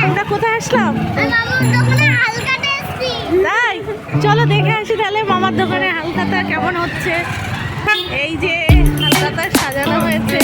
আমরা কোথায় আসলাম? তাই চলো দেখে আসি তাহলে মামার দোকানে হালখাতা কেমন হচ্ছে। এই যে হালখাতা সাজানো হয়েছে।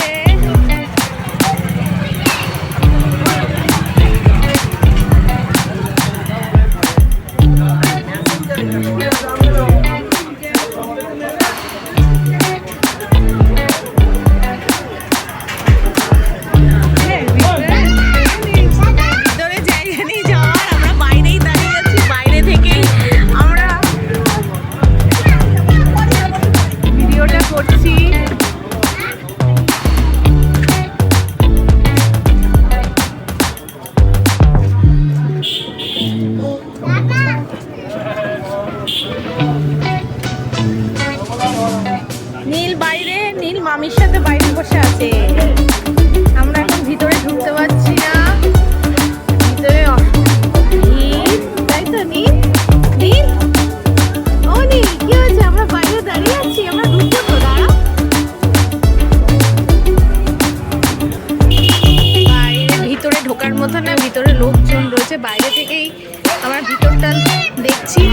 নীল বাইরে, নীল মামির সাথে বাইরে বসে আছে। আমরা এখন ভিতরে ঢুকতে পারছি না। ভিতরে নীল, তাই তো নীল? নীল, ও নীল কি হয়েছে? আমরা বাইরে দাঁড়িয়ে আছি, আমরা ঢুকবো তো, দাঁড়াও। বাইরে ভিতরে ঢোকার মতো না, ভিতরে লোকজন রয়েছে। বাইরে থেকেই আমরা ভিতরটা দেখছি।